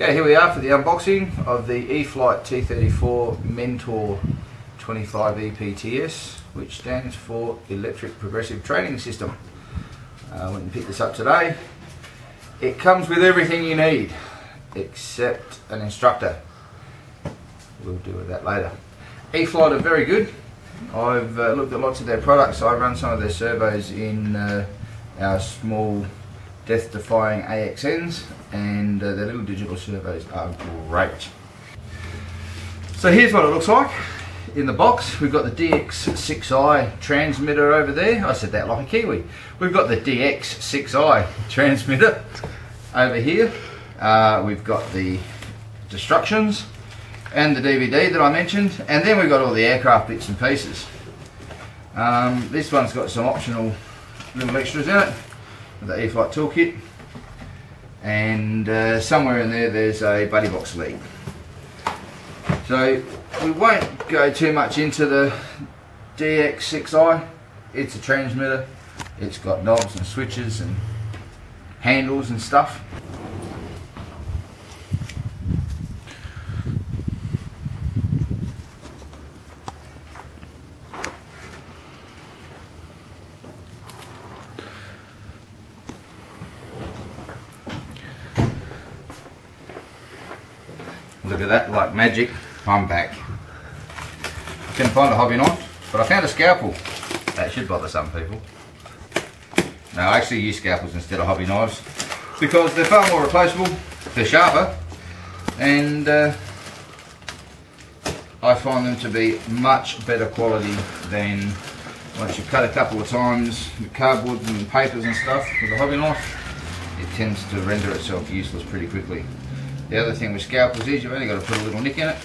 Okay, here we are for the unboxing of the E-Flite T-34 Mentor 25 ePTS, which stands for Electric Progressive Training System. I went and picked this up today. It comes with everything you need except an instructor. We'll deal with that later. E-Flite are very good. I've looked at lots of their products. I run some of their servos in our small death-defying AXNs, and their little digital servos are great. So here's what it looks like in the box. We've got the DX6i transmitter over there. I said that like a Kiwi. We've got the DX6i transmitter over here. We've got the instructions and the DVD that I mentioned, and then we've got all the aircraft bits and pieces. This one's got some optional little extras in it. The E-Flite toolkit, and somewhere in there there's a buddy box lead. So we won't go too much into the DX6i. It's a transmitter. It's got knobs and switches and handles and stuff. Look at that, like magic, I'm back. I couldn't find a hobby knife, but I found a scalpel. That should bother some people. No, I actually use scalpels instead of hobby knives because they're far more replaceable, they're sharper, and I find them to be much better quality than once you cut a couple of times with cardboard and papers and stuff with a hobby knife. It tends to render itself useless pretty quickly. The other thing with scalpels is you've only got to put a little nick in it.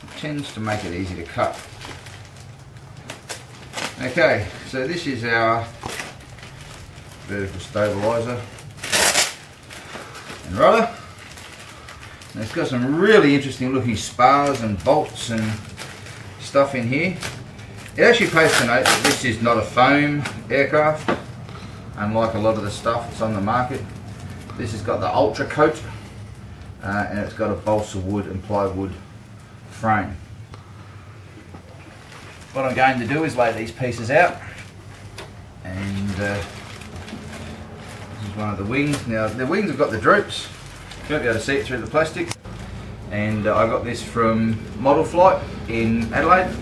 It tends to make it easy to cut. Okay, so this is our vertical stabilizer and rudder. And it's got some really interesting looking spars and bolts and stuff in here. It actually pays to note that this is not a foam aircraft, unlike a lot of the stuff that's on the market. This has got the ultra coat. And it's got a balsa wood and plywood frame. What I'm going to do is lay these pieces out, and this is one of the wings. Now the wings have got the droops, you won't be able to see it through the plastic, and I got this from E-Flite in Adelaide.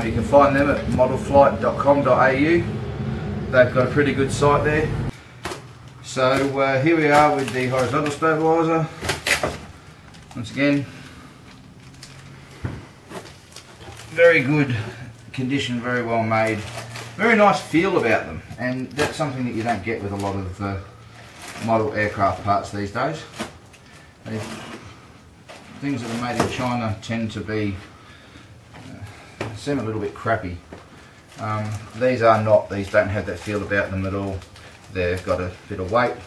You can find them at modelflight.com.au. They've got a pretty good site there. So here we are with the horizontal stabilizer. Once again, very good condition, very well made, very nice feel about them, and that's something that you don't get with a lot of model aircraft parts these days. Things that are made in China tend to be seem a little bit crappy. These are not. These don't have that feel about them at all. They've got a bit of weight.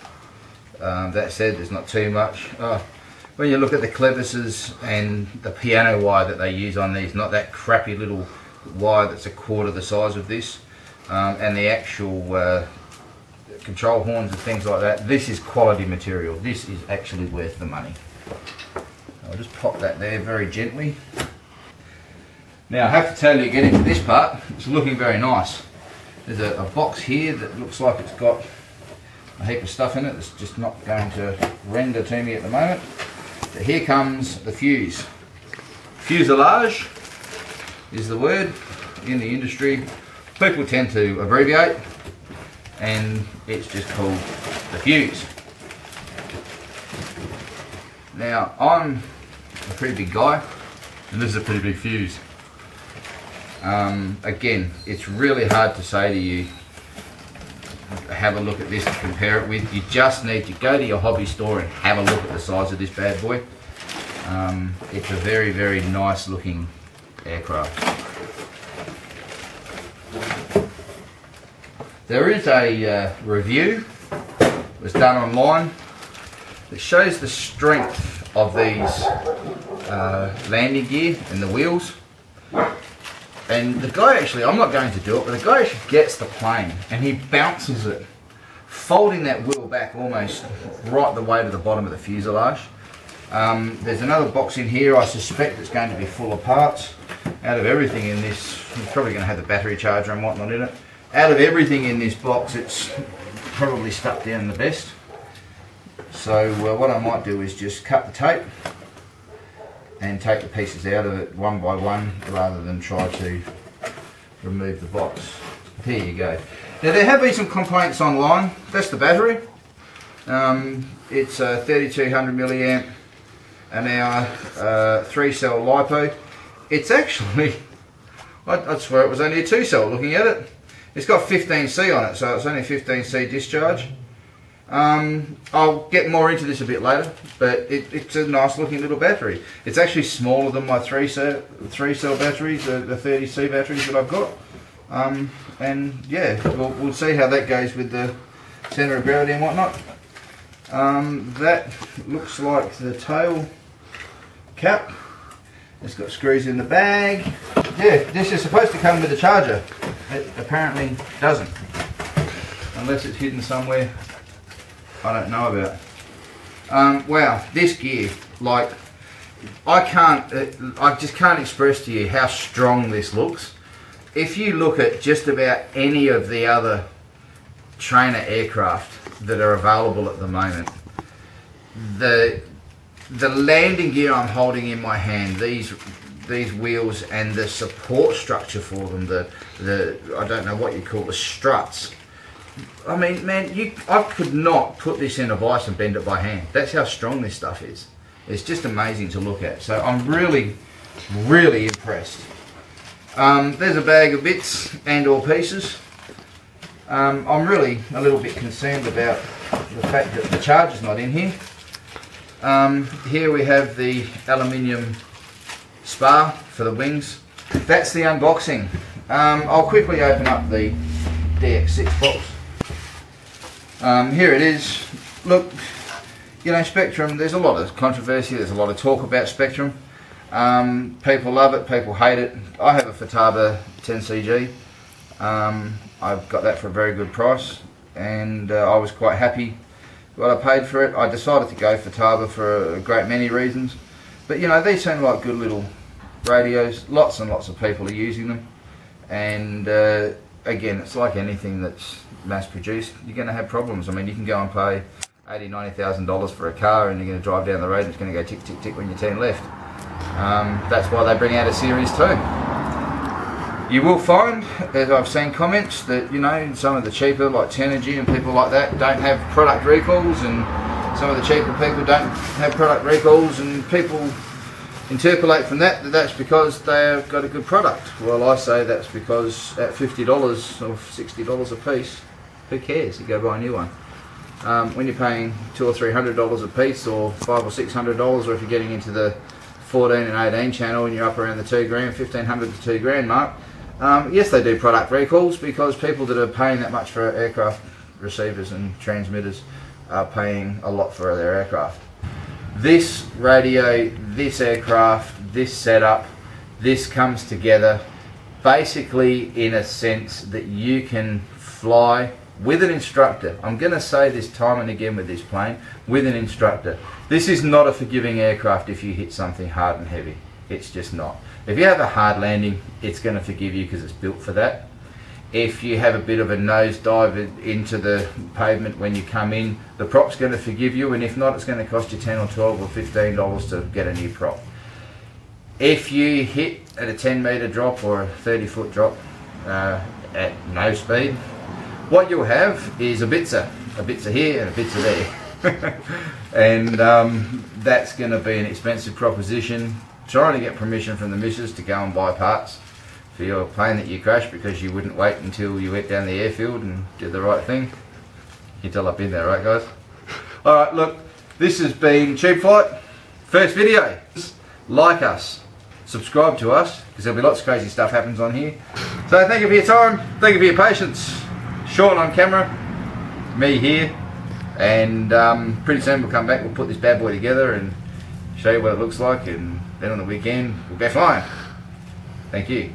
That said, there's not too much. When you look at the clevises and the piano wire that they use on these, not that crappy little wire that's a quarter the size of this, and the actual control horns and things like that, this is quality material. This is actually worth the money. I'll just pop that there very gently. Now I have to tell you, getting to this part, it's looking very nice. There's a box here that looks like it's got a heap of stuff in it that's just not going to render to me at the moment. So here comes the fuse. Fuselage is the word in the industry. People tend to abbreviate, and it's just called the fuse. Now I'm a pretty big guy, and this is a pretty big fuse. Again, it's really hard to say to you, have a look at this and compare it with. You just need to go to your hobby store and have a look at the size of this bad boy. It's a very, very nice looking aircraft. There is a review that was done online that shows the strength of these landing gear and the wheels. And the guy actually, I'm not going to do it, but the guy actually gets the plane and he bounces it folding that wheel back almost right the way to the bottom of the fuselage. There's another box in here. I suspect it's going to be full of parts. Out of everything in this, it's probably going to have the battery charger and whatnot in it. Out of everything in this box, it's probably stuck down the best. So what I might do is just cut the tape and take the pieces out of it one by one rather than try to remove the box. Here you go. Now there have been some complaints online. That's the battery. It's a 3200 milliamp an hour 3-cell LiPo. It's actually, I'd swear it was only a 2-cell looking at it. It's got 15C on it, so it's only a 15C discharge. I'll get more into this a bit later, but it's a nice looking little battery. It's actually smaller than my 3-cell batteries, the 30C batteries that I've got. And yeah, we'll see how that goes with the centre of gravity and whatnot. That looks like the tail cap. It's got screws in the bag. Yeah, this is supposed to come with a charger. It apparently doesn't, unless it's hidden somewhere I don't know about. Wow, this gear, like, I just can't express to you how strong this looks. If you look at just about any of the other trainer aircraft that are available at the moment, the landing gear I'm holding in my hand, these wheels and the support structure for them, the I don't know what you call the struts. I mean, man, I could not put this in a vise and bend it by hand. That's how strong this stuff is. It's just amazing to look at. So I'm really, really impressed. There's a bag of bits and or pieces. I'm really a little bit concerned about the fact that the charger's not in here. Here we have the aluminium spar for the wings. That's the unboxing. I'll quickly open up the DX6 box. Here it is. Look, you know, Spectrum, there's a lot of controversy, there's a lot of talk about Spectrum. People love it, people hate it. I have a Futaba 10CG. I've got that for a very good price, and I was quite happy what I paid for it. I decided to go Futaba for a great many reasons, but you know, these seem like good little radios. Lots and lots of people are using them, and again, it's like anything that's mass produced, you're going to have problems. I mean, you can go and pay $80,000-$90,000 for a car and you're going to drive down the road and it's going to go tick tick tick when you turn left. That's why they bring out a Series 2. You will find, as I've seen comments, that, you know, some of the cheaper, like Tenergy and people like that, don't have product recalls, and some of the cheaper people don't have product recalls, and people interpolate from that that's because they've got a good product. Well, I say that's because at $50 or $60 a piece, who cares? You go buy a new one. When you're paying $200 or $300 a piece, or $500 or $600, or if you're getting into the 14 and 18 channel and you're up around the $2,000, $1,500 to $2,000 mark, yes, they do product recalls, because people that are paying that much for aircraft receivers and transmitters are paying a lot for their aircraft. This radio, this aircraft, this setup, this comes together basically in a sense that you can fly with an instructor. I'm going to say this time and again with this plane, with an instructor. This is not a forgiving aircraft if you hit something hard and heavy. It's just not. If you have a hard landing, it's going to forgive you because it's built for that. If you have a bit of a nosedive into the pavement when you come in, the prop's going to forgive you, and if not, it's going to cost you $10 or $12 or $15 to get a new prop. If you hit at a 10-metre drop or a 30-foot drop at no speed, what you'll have is a bitzer here and a bitzer there. And that's going to be an expensive proposition. Trying to get permission from the missus to go and buy parts for your plane that you crashed because you wouldn't wait until you went down the airfield and did the right thing. You can tell I've been there, right guys? Alright, look, this has been E-Flite. First video. Like us, subscribe to us, because there'll be lots of crazy stuff happens on here. So thank you for your time, thank you for your patience. Sean on camera, me here, and pretty soon we'll come back, we'll put this bad boy together and show you what it looks like, and then on the weekend we'll go flying. Thank you.